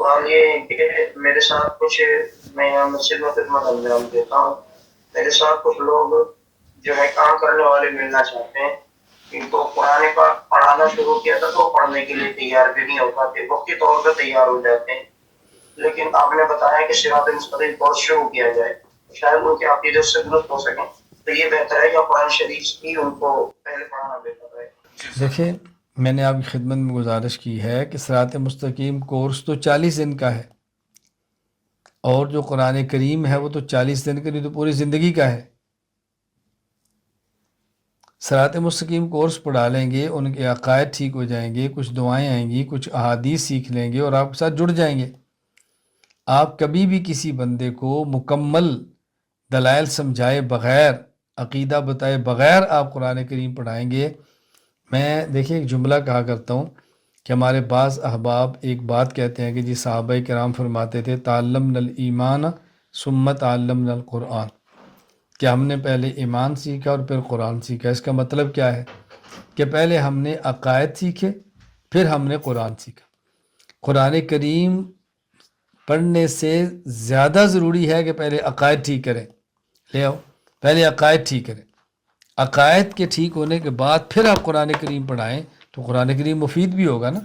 سوال یہ ہے کہ میرے ساتھ کچھ، میں یہاں مسجد میں خدمت انجام دیتا ہوں، میرے ساتھ کچھ لوگ جو ہے کام کرنے والے ملنا چاہتے ہیں، ان کو قرآن پاک پڑھانا شروع کیا تھا تو پڑھنے کے لیے تیار بھی نہیں ہو پاتے، وقتی طور پہ تیار ہو جاتے ہیں، لیکن آپ نے بتایا کہ صراط مستقیم کورس شروع کیا جائے، شاید ان کے عقیدت سے درست ہو سکیں، تو یہ بہتر ہے یا قرآن شریف کی ان کو پہلے پڑھانا بہتر ہے؟ دیکھیں، میں نے آپ کی خدمت میں گزارش کی ہے کہ صراط مستقیم کورس تو 40 دن کا ہے، اور جو قرآن کریم ہے وہ تو 40 دن کا نہیں، تو پوری زندگی کا ہے۔ صراط مستقیم کورس پڑھا لیں گے، ان کے عقائد ٹھیک ہو جائیں گے، کچھ دعائیں آئیں گی، کچھ احادیث سیکھ لیں گے اور آپ کے ساتھ جڑ جائیں گے۔ آپ کبھی بھی کسی بندے کو مکمل دلائل سمجھائے بغیر، عقیدہ بتائے بغیر آپ قرآن کریم پڑھائیں گے، میں دیکھیں ایک جملہ کہا کرتا ہوں کہ ہمارے بعض احباب ایک بات کہتے ہیں کہ جی صحابہ کرام فرماتے تھے تعلمنا الایمان ثم تعلمنا القرآن، کہ ہم نے پہلے ایمان سیکھا اور پھر قرآن سیکھا۔ اس کا مطلب کیا ہے کہ پہلے ہم نے عقائد سیکھے، پھر ہم نے قرآن سیکھا۔ قرآن کریم پڑھنے سے زیادہ ضروری ہے کہ پہلے عقائد ٹھیک کریں، لے آؤ پہلے عقائد ٹھیک کریں، عقائد کے ٹھیک ہونے کے بعد پھر آپ قرآن کریم پڑھائیں تو قرآن کریم مفید بھی ہوگا نا۔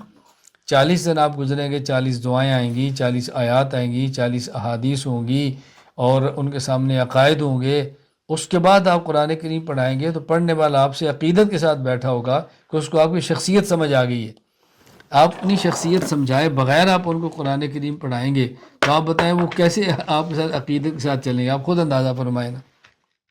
40 دن آپ گزریں گے، 40 دعائیں آئیں گی، 40 آیات آئیں گی، 40 احادیث ہوں گی اور ان کے سامنے عقائد ہوں گے، اس کے بعد آپ قرآن کریم پڑھائیں گے تو پڑھنے والا آپ سے عقیدت کے ساتھ بیٹھا ہوگا کہ اس کو آپ کی شخصیت سمجھ آ گئی ہے۔ آپ اپنی شخصیت سمجھائے بغیر آپ ان کو قرآن کریم پڑھائیں گے تو آپ بتائیں وہ کیسے آپ کے ساتھ عقیدت کے ساتھ چلیں گے؟ آپ خود اندازہ فرمائیں نا۔